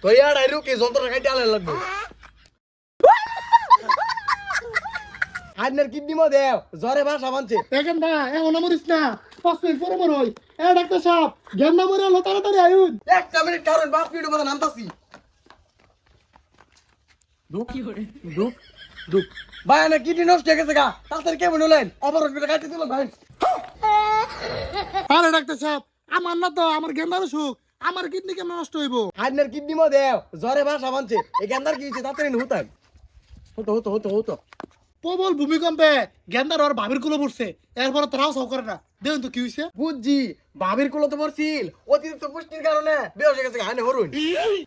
তো ইয়ার আইরু কি যন্ত্রটা কাটে আলে লাগবে আইনের কিডনি মো দেও জ্বরে ভাষা মানছে দেখেন না এমন মরিস না 5 মিনিট পরে মরই ডাক্তার সাহেব গেন্দা মরে হলো তাড়াতাড়ি আইন একটা মিনিট কারণ 5 মিনিট পরে নামতাছি দুঃখ দুঃখ দুঃখ ভাই না কিডনি নষ্ট হয়ে গেছে গা তাড়াতাড়ি কেমন হলেন অপারেশন করে কাটতে দিল ভাই আরে ডাক্তার সাহেব আমার না তো আমার গেন্দার অসুখ আমার কিডনি কেমন নষ্ট হইব আইনের কিডনি মো দেও জ্বরে ভাষা মানছে এই গেন্দার কি হইছে তাড়াতাড়ি হুতাই হতো প্রবল ভূমিকম্পে গেন্দার ওর ভাবির কুলো পড়ছে এরপর তারাও সব করে না দেখুন তো কি হইছে বুঝছি ভাবির কুলো তো পড়ছিল অতিরিক্ত পুষ্টির কারণে বেহোশ হয়ে গেছে হানে হরুন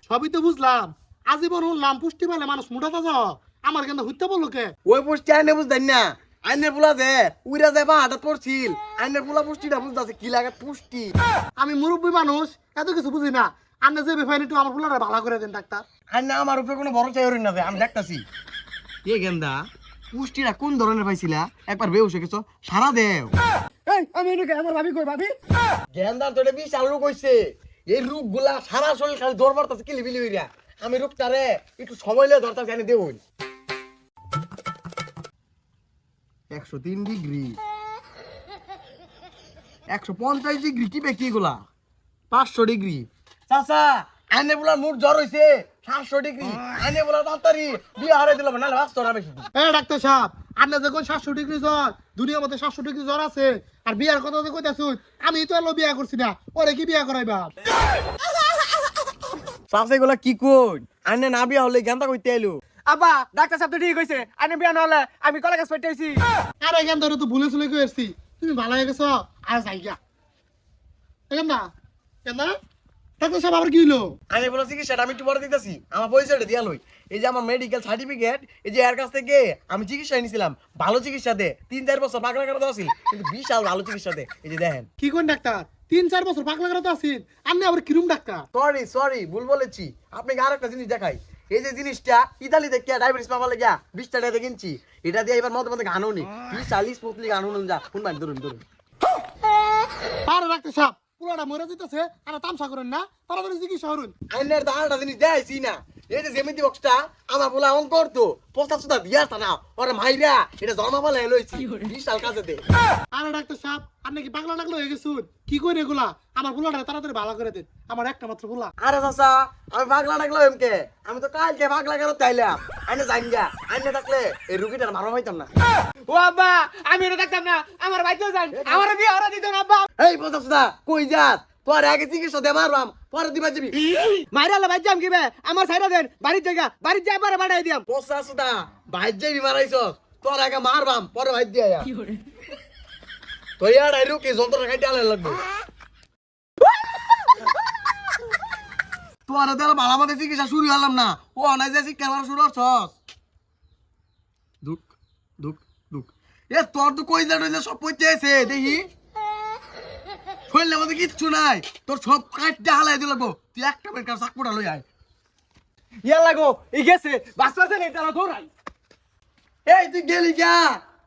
সবই তো বুঝলাম আজীবন নাম পুষ্টি পেলে মানুষ মোটা তাজা আমার গেন্দা হইতে বললো কে ওই পুষ্টি আইনে বুঝতেন না আইনের পোলা যে উইরা যায় বা হাটাত পড়ছিল আইনের পোলা পুষ্টিটা বুঝতেছে কি লাগে পুষ্টি আমি মুরব্বী মানুষ এত কিছু বুঝি না আপনি যে বেফাইন একটু আমার পোলাটা ভালো করে দেন ডাক্তার আইনে আমার উপরে কোনো ভরসা হরুন না যে আমি দেখতাছি এ গেন্দা পুষ্টিটা কোন ধরনের পাইছিলা একবার বেহোশ হয়ে গেছো সারা দেও এই আমি এদিকে আমার ভাবি কই ভাবি গেন্দার তো এটা বিশাল রোগ হইছে এই রোগগুলা সারা শরীর খালি দৌড় মারতাছে কিলিবিলি হইরা আমি রোগটারে একটু সময় লিয়ে ধরতাছি এনে দেবই 103 ডিগ্রি 150 ডিগ্রি কি বে কি গুলা 500 ডিগ্রি চাচা আইনে বলা মুড জ্বর হইছে 700 ডিগ্রি আইনে বলা তাড়াতাড়ি বিয়ে হারাই দিল না বাস্তব না বেশি এই ডাক্তার সাহেব আপনি যখন 700 ডিগ্রি জ্বর দুনিয়ার মধ্যে 700 ডিগ্রি জ্বর আছে আর বিয়ার কথা যে কইতাছুন আমি তো এলো বিয়া করছি না ওরে কি বিয়া করাইবা চাচা এগুলা কি কই আইনে না বিয়া হলে গেন্দা কইতে আইলো আব্বা ডাক্তার সাহেব তো ঠিক কইছে আইনে বিয়া না হলে আমি কলা গাছ পেটাইছি আরে কেন ধরে তো ভুলে চলে কইছি তুমি ভালো হয়ে গেছো আর যাইগা কেন না ডাক্তার সাহেব আবার কি হলো আমি বলা চিকিৎসাটা আমি একটু পরে দিতেছি আমার পয়সাটা দিয়া লই এই যে আমার মেডিকেল সার্টিফিকেট এই যে এর কাছ থেকে আমি চিকিৎসা নিয়েছিলাম ভালো চিকিৎসা দে 3-4 বছর পাগলা করে দেওয়া ছিল কিন্তু বিশাল ভালো চিকিৎসা দে এই যে দেখেন কি কোন ডাক্তার 3-4 বছর পাগলা করে তো আছেন আপনি আবার কিরম ডাক্তার সরি ভুল বলেছি আপনাকে আর একটা জিনিস দেখাই এই যে জিনিসটা ইতালি থেকে ডায়াবেটিস পাওয়া লাগিয়া 20 টাকা দিয়ে কিনছি এটা দিয়ে এবার মধ্যে মধ্যে গানও নি 40 পুতলি গানও যা কোন বাড়ি ধরুন আরে ডাক্তার সাহেব পুরাটা মরে যেতেছে আর তামসা করেন না তাড়াতাড়ি চিকিৎসা করুন আইনের দাঁড়াটা জিনিস দেখাইছি না এই যে জেমিতি বক্সটা আমার বলা অঙ্ক করতো 50 দিয়া না ওরে মাইরা এটা জমা বলে লইছি 20 কাজে দে আরে ডাক্তার সাহেব আপনি কি পাগলা টাগলা হয়ে গেছুন কি করে এগুলা আমার পোলাটা তাড়াতাড়ি ভালো করে দেন আমার একটা মাত্র পোলা আরে চাচা আমি পাগলা ডাকলাম এমকে আমি তো কালকে পাগলা কেন তাইলাম আইনে জাইনগা আইনে ডাকলে এই রুগীটার মারা হইতাম না ও আব্বা আমি এটা দেখতাম না আমার বাইতেও যান আমার বিয়ে হরা দিত না আব্বা এই পচাসদা কই যাস তোর আগে চিকিৎসা দে মারবাম পরে দিবা যাবি মাইরা হলে বাইতে যাম কিবে আমার সাইরা দেন বাড়ির জায়গা বাড়ির যাই পরে বাড়াই দিয়াম পচাসদা ভাই যাবি মারাইছস তোর আগে মারবাম পরে ভাই দিয়া তো ইয়ার আইরু কি যন্ত্রটা কাটে আলে লাগবে তোর দেলা ভালো মতো চিকিৎসা শুরু হলাম না ও অনাই যাচ্ছি ক্যামেরা শুরু করছস দুঃখ দুঃখ দুঃখ এ তোর তো কই যা সব পড়তে আছে দেখি শরীরের মধ্যে কিচ্ছু নাই তোর সব কাটতে হালাই দিল তুই একটা বের কার চাকুটা লই আয় ইয়া লাগো ই গেছে বাসপাসে নেই তারা দৌড়াই এই তুই গেলি গা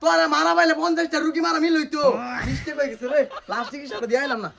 তোরা মারা পাইলে 50টা রুগী মারা মিল হইতো মিস্টেক হয়ে গেছে রে লাস্ট চিকিৎসাটা দিয়ে আইলাম না